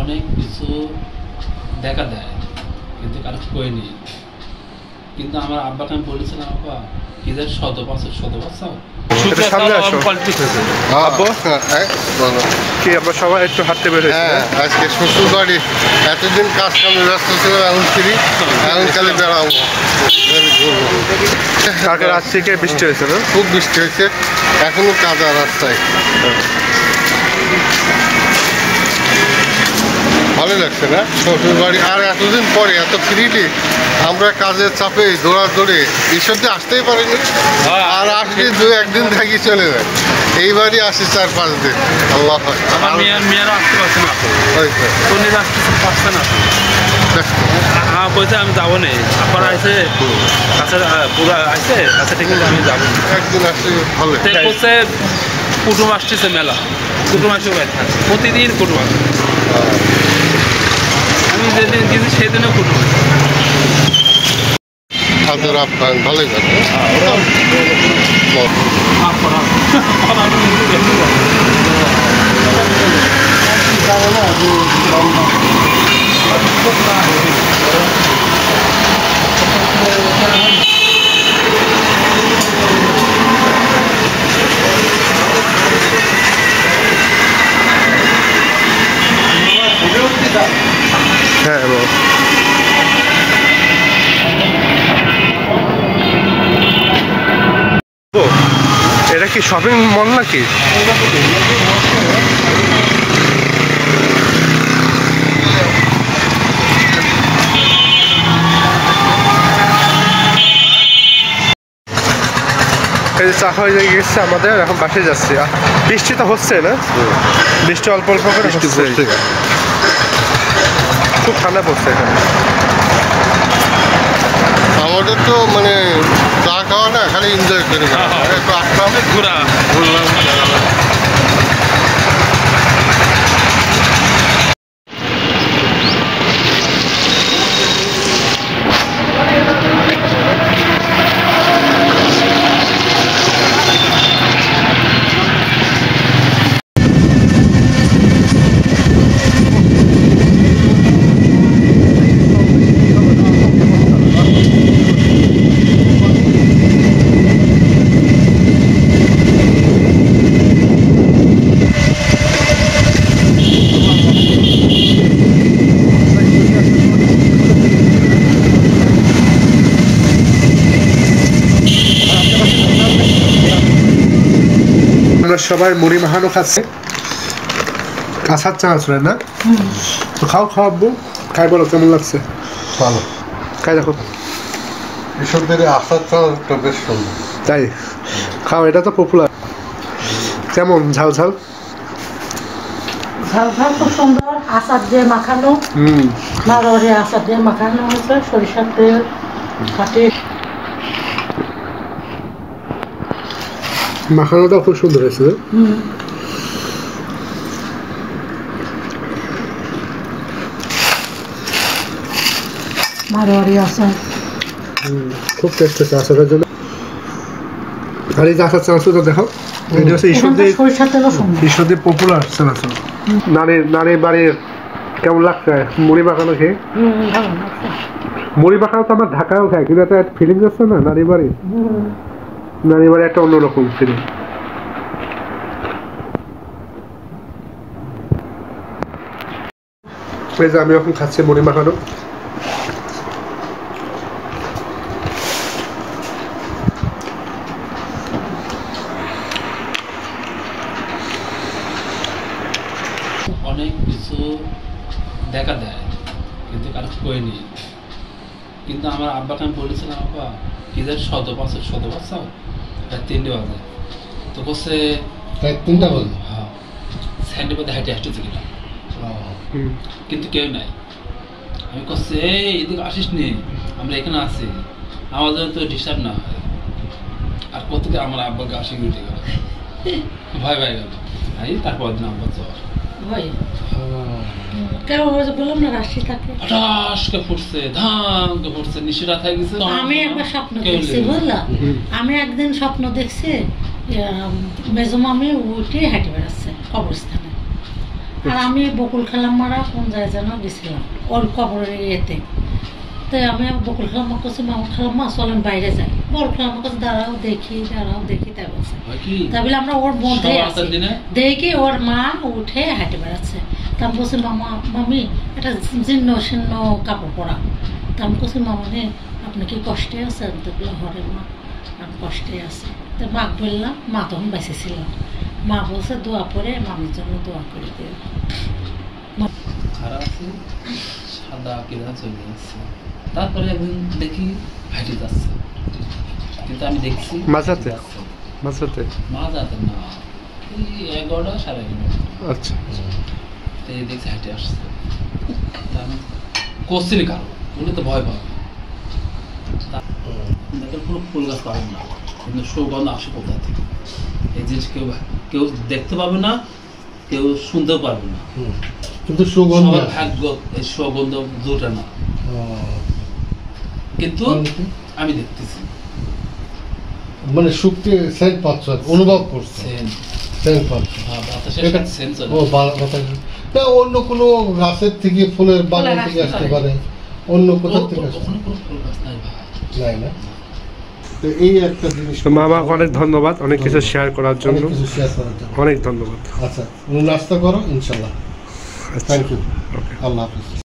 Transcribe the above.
অনেক কিছু দেখা দেয় কিন্তু কারো কইনি। কিন্তু আমার আব্বাকে আমি বলেছিলাম, আব্বা ঈদের শত বছর সবাই একটু হাঁটতে বের হয়েছে। আজকে শ্বশুর বাড়ি এতদিন কাজ কামে ব্যস্ত ছিল, এখন ফ্রি, এখন খালি বেড়াবো। কালকে রাত থেকে বৃষ্টি হয়েছে না? খুব বৃষ্টি হয়েছে, এখনো কাদা রাস্তায়। ভালো লাগছে না শ্বশুর বাড়ি? আর এতদিন পরে এত ফ্রিলি আমরা কাজের চাপে দৌড়াদৌড়ে এইসব দিয়ে আসতেই পারিনি। আর আসলে 2-1 দিন থাকি চলে যায়। এইবারই আসি 4-5 দিন। আল্লাহ বলছে আমি যাবো না, আপনারা আছে পুরো আছে, আচ্ছা ঠিক আছে আমি যাবো। একদিন আসলে ভালো হচ্ছে কুটুম আসতেছে, মেলা কুটুম আসে, প্রতিদিন কুটুম আসে। আমি যেদিন গেছি সেদিনও কুটুম আসে। আদর আপ্যায়ন ভালোই থাকে। হ্যাঁ, এটা কি শপিং মল নাকি? এই যে চা খাওয়া হয়ে গেছে আমাদের, এখন বাসায় যাচ্ছি। বৃষ্টি তো হচ্ছে না? বৃষ্টি অল্প অল্প করে হচ্ছে, খুব ঠান্ডা পড়ছে এখানে। আমাদের তো মানে চা খাওয়া না, খালি এনজয় করে একটু আসলাম, ঘুরলাম। সবাই মুড়ি মাখানো খাচ্ছে, কাঁচার চা আসলে না? তো খাওয়াবো, খাই বলো কেমন লাগছে? ভালো, খাই দেখো। কৃষকদের আচার চাটা বেশ সুন্দর। তাই খাও, এটা তো পপুলার। কেমন ঝাল ঝাল? ঝাল ঝাল খুব সুন্দর, আচার দিয়ে মাখানো। নারী আচার দিয়ে মাখানো হয়েছে, সরিষার তেল কাটে। মাখানোটাও খুব সুন্দর হয়েছে। মারোয়ারি আচার খুব টেস্ট হয়েছে আচারের জন্য। আর এই যে আচার চানাচুর দেখো, এটা হচ্ছে ঈশ্বরদীর পপুলার চানাচুর। নারীর বাড়ির কেমন লাগছে মুড়ি মাখানো খেয়ে? মুড়ি মাখানো তো আমার ঢাকায়ও খায়, কিন্তু একটা ফিলিংস আছে না নারীর বাড়ি। নারীর বাড়ি একটা অন্যরকম ফিলিং। আমি এখন খাচ্ছি মুড়ি মাখানো। অনেক কিছু দেখা দেয় কিন্তু কারো কইনি। কিন্তু আমার আব্বাকে আমি বলেছিলাম, আব্বা ঈদের শত বছর 3টে বাজে। তো বলছে 3টা বাজে? হ্যাঁ, স্যান্ডে পথে হাঁটে আসতেছে কিনা, কিন্তু কেউ নাই। আমি করছে এই এদিকে আসিস নি, আমরা এখানে আছি, আমাদের তো ডিস্টার্ব না হয়। আর কোথেকে আমার আব্বাকে আসি উঠে গেল, ভয় গেল। তারপর দিন আব্বা জ্বর আমি একবার স্বপ্ন দেখছি, বুঝলা? আমি একদিন স্বপ্ন দেখছি মেজো মামি উঠে হাঁটে বেড়াচ্ছে কবরস্থানে। আর আমি বকুল খালাম্মারা কোন যায় যেন গেছিলাম ওর কবরের ইয়েতে। তো আমি বকুল খালাম্মা কাছে মামা খালাম্মা চলেন বাইরে যাই, বকুল খালাম্মার কাছে দাঁড়াও দেখি তাই বলছে। তাই বলে আমরা ওর মধ্যে দেখি ওর মা উঠে হাঁটে বেড়াচ্ছে। তা আমি বলছি মামা মামি একটা জীর্ণ শীর্ণ কাপড় পরা। তা আমি বলছি মামা নে আপনি কি কষ্টে আছেন? তো বললো হরে মা আমি কষ্টে আছি। তো মাক বললাম, মা তখন বেঁচে ছিল। মা বলছে দোয়া পরে মামির জন্য দোয়া করে দিও। খারাপ আছে সাদা কেনা চলে যাচ্ছে। তারপরে একদিন দেখি হাঁটে যাচ্ছে, কিন্তু আমি দেখছি মাঝাতে না, এই 11টা 11:30। আচ্ছা তো এই দেখছি হাঁটে আসছে। তা আমি কোশ্চেন কারো বলে তো ভয় পাবে, দেখেন কোনো ফুল গাছ পাবেন না, কিন্তু সুগন্ধ আসে কোথা থেকে এই জিনিস কেউ দেখতে পাবে না, কেউ শুনতেও পারবে না, কিন্তু সুগন্ধ ভাগ্য এই সুগন্ধ দুটা না, কিন্তু আমি দেখতেছি মানে শুকতে সেন্ট পাচ্ছ, অনুভব করছে সেন্ট পাচ্ছ। না অন্য কোনো গাছের থেকে, ফুলের বাগান থেকে আসতে পারে, অন্য কোথা থেকে আসতে নাই না। তো এই একটা জিনিস মামা অনেক ধন্যবাদ অনেক কিছু শেয়ার করার জন্য, অনেক ধন্যবাদ। আচ্ছা নাস্তা করো ইনশাল্লাহ। থ্যাংক ইউ, আল্লাহ হাফিজ।